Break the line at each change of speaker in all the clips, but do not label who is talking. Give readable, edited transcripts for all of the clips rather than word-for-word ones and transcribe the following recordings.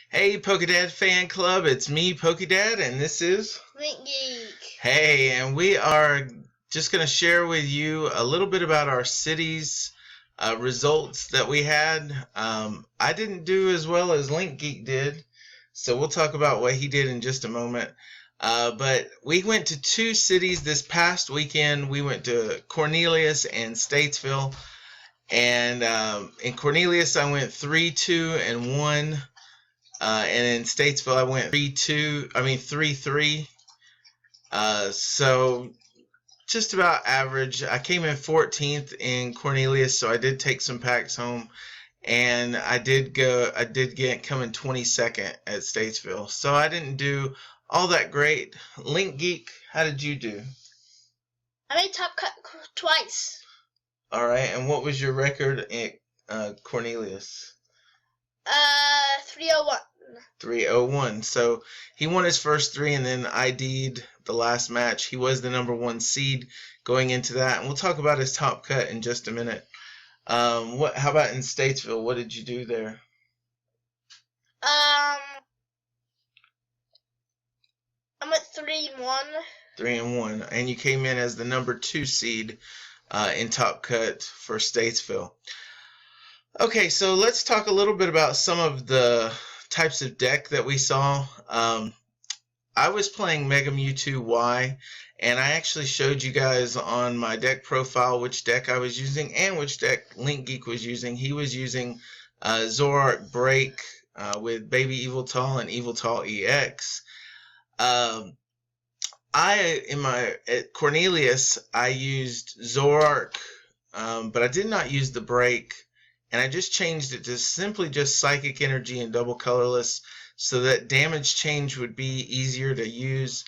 Hey, Pokedad fan club, it's me, Pokedad, and this is
Link Geek.
Hey, and we are just going to share with you a little bit about our city's results that we had. I didn't do as well as Link Geek did, so we'll talk about what he did in just a moment. But we went to two cities this past weekend. We went to Cornelius and Statesville, and in Cornelius I went 3-2-1. And in Statesville, I went 3-3. So just about average. I came in 14th in Cornelius, so I did take some packs home, and I did come in 22nd at Statesville. So I didn't do all that great. Link Geek, how did you do?
I made top cut twice.
All right, and what was your record at Cornelius?
301.
301. So he won his first three and then ID'd the last match. He was the number one seed going into that. And we'll talk about his top cut in just a minute. How about in Statesville? What did you do there?
I'm at 3-1.
3-1. And you came in as the number 2 seed in top cut for Statesville. Okay, so let's talk a little bit about some of the types of deck that we saw. I was playing Mega Mewtwo Y, and I actually showed you guys on my deck profile which deck I was using and which deck Link Geek was using. He was using Zoroark Break with Baby Eviltal and Eviltal EX. At Cornelius, I used Zoroark, but I did not use the Break. And I just changed it to simply just Psychic Energy and Double Colorless so that damage change would be easier to use.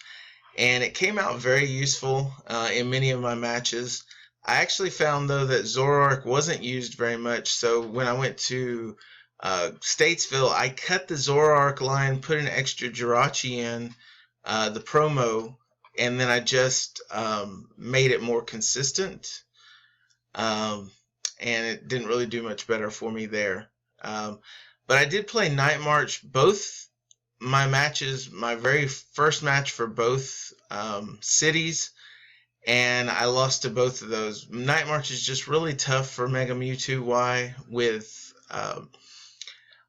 And it came out very useful in many of my matches. I actually found, though, that Zoroark wasn't used very much. So when I went to Statesville, I cut the Zoroark line, put an extra Jirachi in, the promo, and then I just made it more consistent. And it didn't really do much better for me there. But I did play Night March both my matches, my very first match for both cities, and I lost to both of those. Night March is just really tough for Mega Mewtwo Y with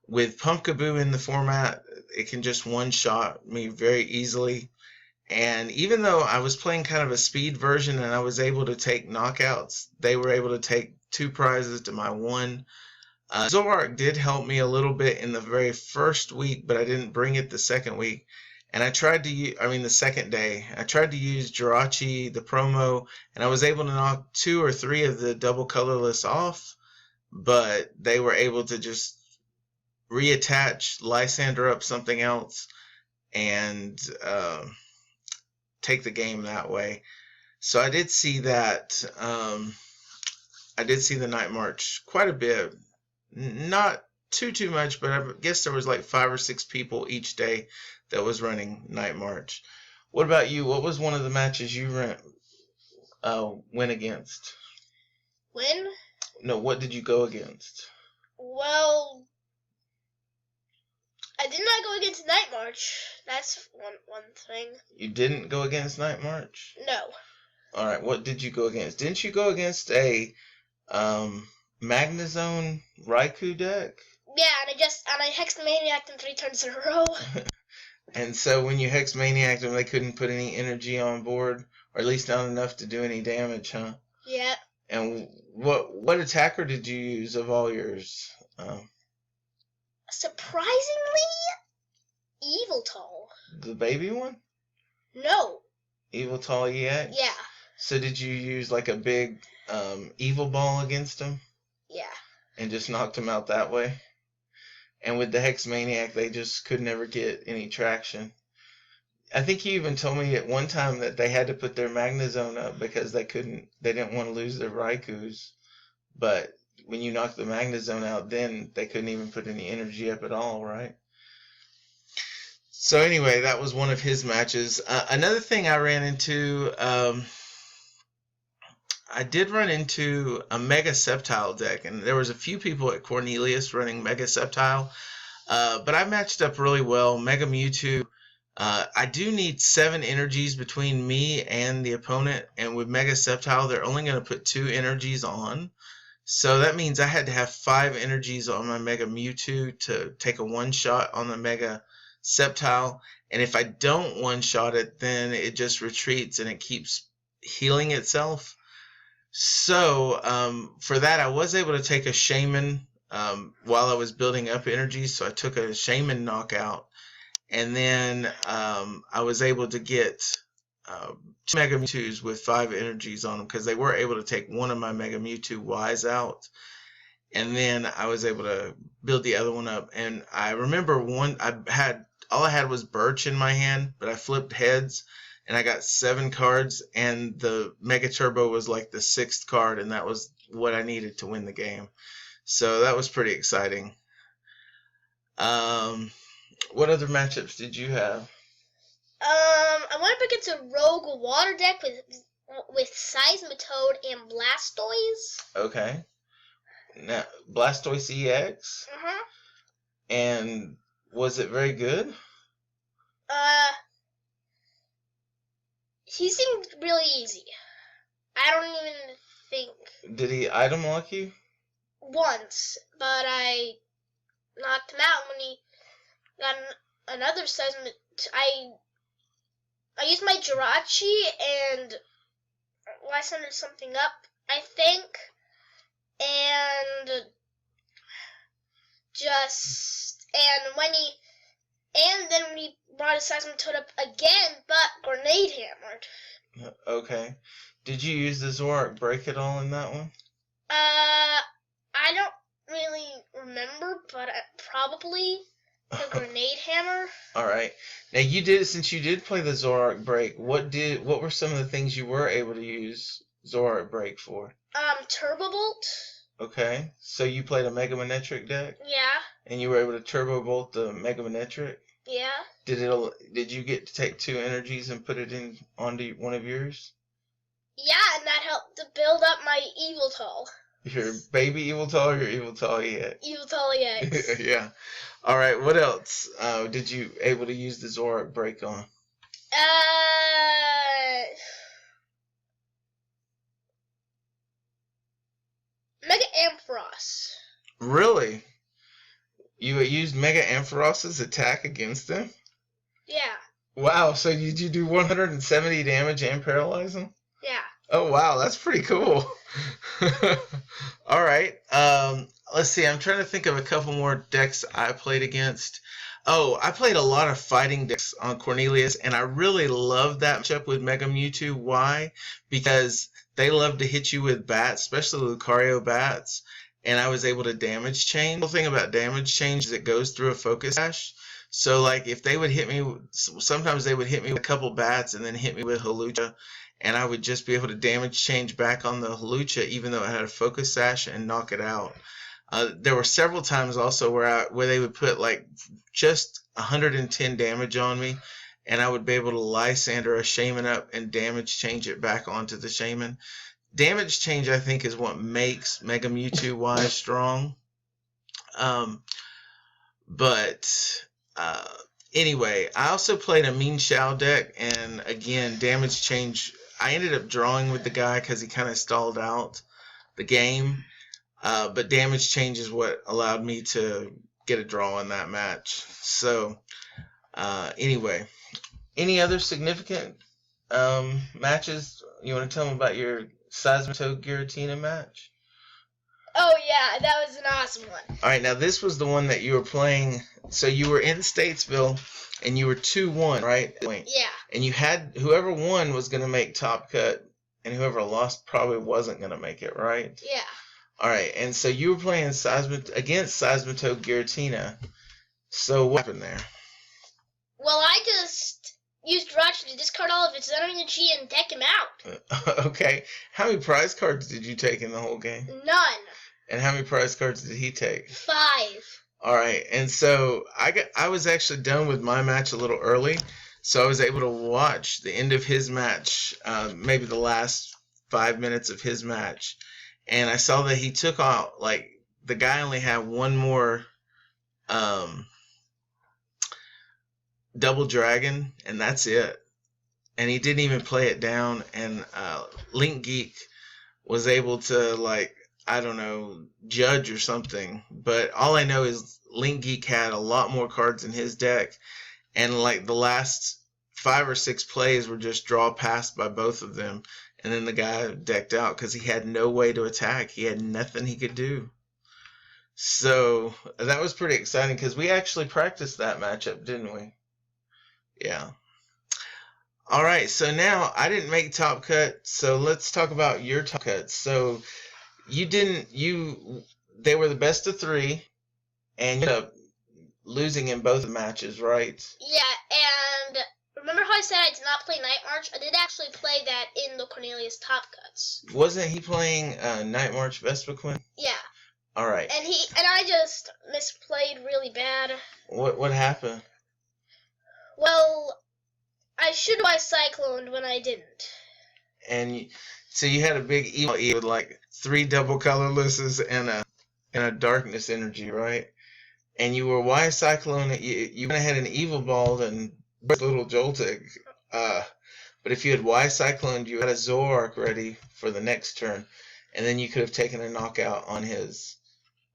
Pumpkaboo in the format. It can just one-shot me very easily. And even though I was playing kind of a speed version and I was able to take knockouts, they were able to take 2 prizes to my 1. Zoroark did help me a little bit in the very first week, but I didn't bring it the second week. And I tried to the second day. I tried to use Jirachi, the promo, and I was able to knock 2 or 3 of the double colorless off, but they were able to just reattach Lysander up something else and take the game that way. So I did see that. I did see the Night March quite a bit. Not too much, but I guess there was like 5 or 6 people each day that was running Night March. What about you? What was one of the matches you went against?
Win?
No, what did you go against?
Well, I did not go against Night March. That's one thing.
You didn't go against Night March?
No.
Alright, what did you go against? Didn't you go against a Magnezone Raikou deck?
Yeah, and I Hex Maniac them 3 turns in a row.
And so when you Hex Maniac them, they couldn't put any energy on board, or at least not enough to do any damage, huh?
Yeah.
And what attacker did you use of all yours?
Surprisingly, Eviltal.
The baby one?
No.
Eviltal EX?
Yeah.
So did you use like a big evil ball against him?
Yeah.
And just knocked him out that way? And with the Hex Maniac, they just could never get any traction. I think you even told me at one time that they had to put their Magnezone up because they didn't want to lose their Raikous. But when you knocked the Magnezone out, then they couldn't even put any energy up at all, right? So anyway, that was one of his matches. Another thing I ran into, I did run into a Mega Sceptile deck, and there was a few people at Cornelius running Mega Sceptile. But I matched up really well. Mega Mewtwo. I do need 7 energies between me and the opponent, and with Mega Sceptile, they're only going to put 2 energies on. So that means I had to have 5 energies on my Mega Mewtwo to take a one-shot on the Mega Sceptile. And if I don't one-shot it, then it just retreats and it keeps healing itself. So for that, I was able to take a Shaman while I was building up energy. So I took a Shaman knockout. And then I was able to get 2 Mega Mewtwo's with 5 energies on them because they were able to take one of my Mega Mewtwo Ys out. And then I was able to build the other one up. And I remember all I had was Birch in my hand, but I flipped heads and I got 7 cards. And the Mega Turbo was like the 6th card, and that was what I needed to win the game. So that was pretty exciting. What other matchups did you have?
I went up against a rogue water deck with Seismitoad and Blastoise.
Okay. Now, Blastoise EX?
Uh-huh.
And was it very good?
He seemed really easy. I don't even think...
Did he item lock you?
Once, but I knocked him out when he got another Seismic. I used my Jirachi and I sent something up, I think, and then when he brought his Seismitoad up again, but grenade hammered.
Okay. Did you use the Zoroark break at all in that one?
I don't really remember, but probably the grenade hammer.
All right. Now since you did play the Zoroark break, what were some of the things you were able to use Zoroark break for?
Turbo Bolt.
Okay. So you played a Mega Manetric deck?
Yeah.
And you were able to Turbo Bolt the Mega Manetric?
Yeah.
Did you get to take 2 energies and put it onto one of yours?
Yeah, and that helped to build up my Eviltal.
Your baby Eviltal or your Eviltal EX?
Eviltal EX.
Yeah. All right. What else did you able to use the Zoroark break on?
Mega Ampharos.
Really? You used Mega Ampharos's attack against them?
Yeah.
Wow. So did you do 170 damage and paralyze them?
Yeah.
Oh, wow. That's pretty cool. All right. Let's see. I'm trying to think of a couple more decks I played against. Oh, I played a lot of fighting decks on Cornelius, and I really loved that matchup with Mega Mewtwo. Why? Because they love to hit you with bats, especially Lucario bats, and I was able to damage change. The whole thing about damage change is it goes through a focus sash. So, like, if they would hit me, sometimes they would hit me with a couple bats and then hit me with Halucha, and I would just be able to damage change back on the Halucha even though it had a focus sash and knock it out. There were several times also where they would put like just 110 damage on me, and I would be able to Lysander a Shaman up and damage change it back onto the Shaman. Damage change, I think, is what makes Mega Mewtwo Y strong. Anyway, I also played a Mean Shao deck, and again, damage change. I ended up drawing with the guy because he kind of stalled out the game. But damage change is what allowed me to get a draw in that match. So, anyway, any other significant matches? You want to tell me about your Seismic Giratina match?
Oh, yeah, that was an awesome one.
All right, now this was the one that you were playing. So you were in Statesville, and you were 2-1, right?
Yeah.
And you had whoever won was going to make top cut, and whoever lost probably wasn't going to make it, right?
Yeah.
All right, and so you were playing against Seismic Giratina. So what happened there?
Well, I just used Jirachi to discard all of its energy and deck him out.
Okay. How many prize cards did you take in the whole game?
None.
And how many prize cards did he take?
5.
All right, and so I was actually done with my match a little early, so I was able to watch the end of his match, maybe the last 5 minutes of his match. And I saw that he took out, like, the guy only had one more Double Dragon, and that's it. And he didn't even play it down. And Link Geek was able to, like, I don't know, judge or something. But all I know is Link Geek had a lot more cards in his deck. And, like, the last 5 or 6 plays were just draw passed by both of them. And then the guy decked out because he had no way to attack. He had nothing he could do. So that was pretty exciting because we actually practiced that matchup, didn't we? Yeah. All right. So now I didn't make top cut. So let's talk about your top cuts. So they were the best of 3 and you ended up losing in both matches, right?
Yeah. And remember how I said I did not play Night March? I did actually play that in the Cornelius top cuts.
Wasn't he playing Night March Vespiquen?
Yeah.
All right.
And I just misplayed really bad.
What happened?
Well, I should have Cycloned when I didn't.
And so you had a big evil with like 3 double colorlesses and a darkness energy, right? And you were Y Cyclone. You went ahead and evil balled and little Joltik. But if you had Y Cycloned, you had a Zoroark ready for the next turn, and then you could have taken a knockout on his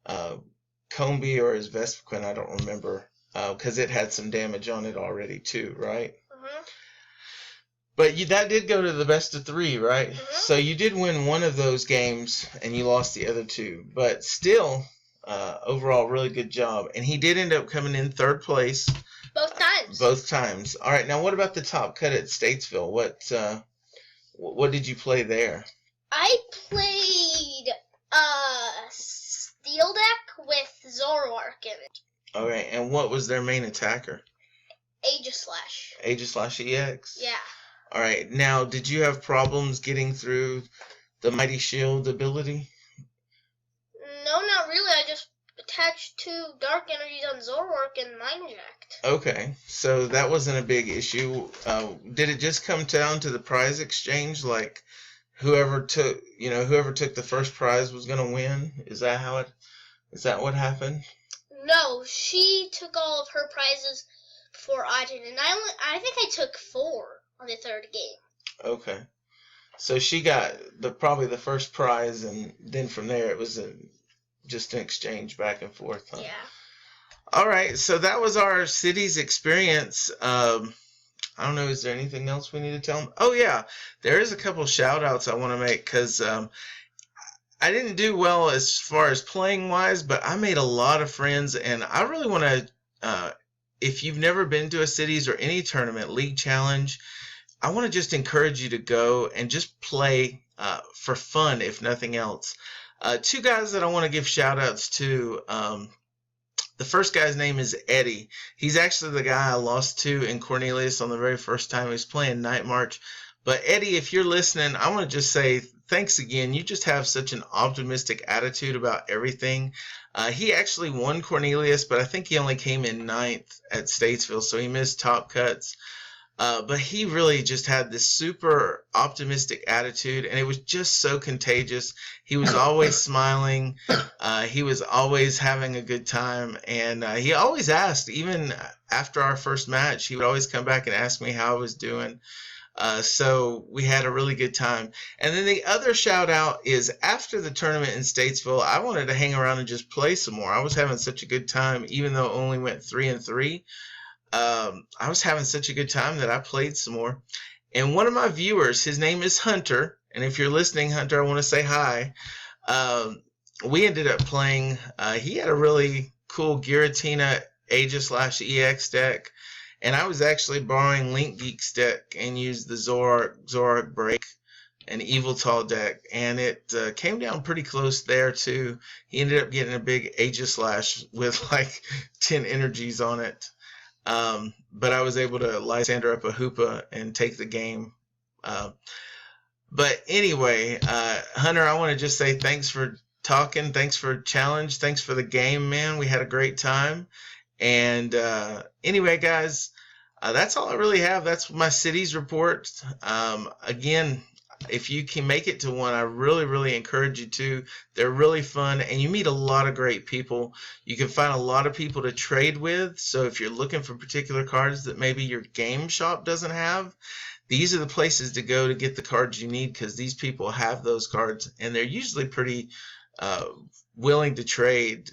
Combi or his Vespiquen. I don't remember because it had some damage on it already too, right?
Mm-hmm.
But that did go to the best of 3, right?
Mm-hmm.
So you did win one of those games, and you lost the other 2. But still, overall, really good job. And he did end up coming in 3rd place.
Both times.
Both times. All right. Now, what about the top cut at Statesville? What did you play there?
I played Steel deck with Zoroark in it.
All right. And what was their main attacker?
Aegislash.
Aegislash EX?
Yeah.
All right. Now, did you have problems getting through the Mighty Shield ability?
No, not really. I just attached 2 dark energies on Zoroark and Mind Jacked.
Okay, so that wasn't a big issue. Did it just come down to the prize exchange? Like, whoever took the first prize was gonna win? Is that what happened?
No, she took all of her prizes before I did, and I think I took 4 on the 3rd game.
Okay, so she got probably the first prize, and then from there it was just an exchange back and forth. Huh?
Yeah.
All right, so that was our city's experience. I don't know, is there anything else we need to tell them? Oh, yeah, there is a couple shout outs I want to make because I didn't do well as far as playing-wise, but I made a lot of friends, and I really want to, if you've never been to a cities or any tournament, league challenge, I want to just encourage you to go and just play for fun, if nothing else. 2 guys that I want to give shout outs to. The first guy's name is Eddie. He's actually the guy I lost to in Cornelius on the very first time he was playing Night March. But Eddie, if you're listening, I want to just say thanks again. You just have such an optimistic attitude about everything. He actually won Cornelius, but I think he only came in 9th at Statesville, so he missed top cuts. But he really just had this super optimistic attitude, and it was just so contagious. He was always smiling. He was always having a good time, and he always asked, even after our first match, he would always come back and ask me how I was doing. So we had a really good time. And then the other shout out is after the tournament in Statesville, I wanted to hang around and just play some more. I was having such a good time, even though it only went 3-3. I was having such a good time that I played some more. And one of my viewers, his name is Hunter. And if you're listening, Hunter, I want to say hi. We ended up playing, he had a really cool Giratina Aegislash-EX deck. And I was actually borrowing Link Geek's deck and used the Zoroark Break and Eviltal deck. And it came down pretty close there, too. He ended up getting a big Aegislash with like 10 energies on it. But I was able to Lysander up a Hoopa and take the game. But anyway, Hunter, I want to just say thanks for talking. Thanks for challenge. Thanks for the game, man. We had a great time. And anyway, guys, that's all I really have. That's my cities report. Again, If you can make it to one, I really, really encourage you to. They're really fun, and you meet a lot of great people. You can find a lot of people to trade with. So if you're looking for particular cards that maybe your game shop doesn't have, these are the places to go to get the cards you need, because these people have those cards, and they're usually pretty willing to trade.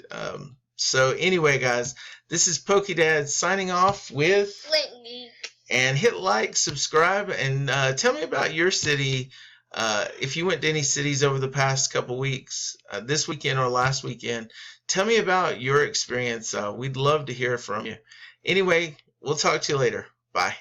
So anyway, guys, this is PokeDad signing off with
Link Geek.
And hit like, subscribe, and tell me about your city. If you went to any cities over the past couple weeks, this weekend or last weekend, tell me about your experience. We'd love to hear from you. Anyway, we'll talk to you later. Bye.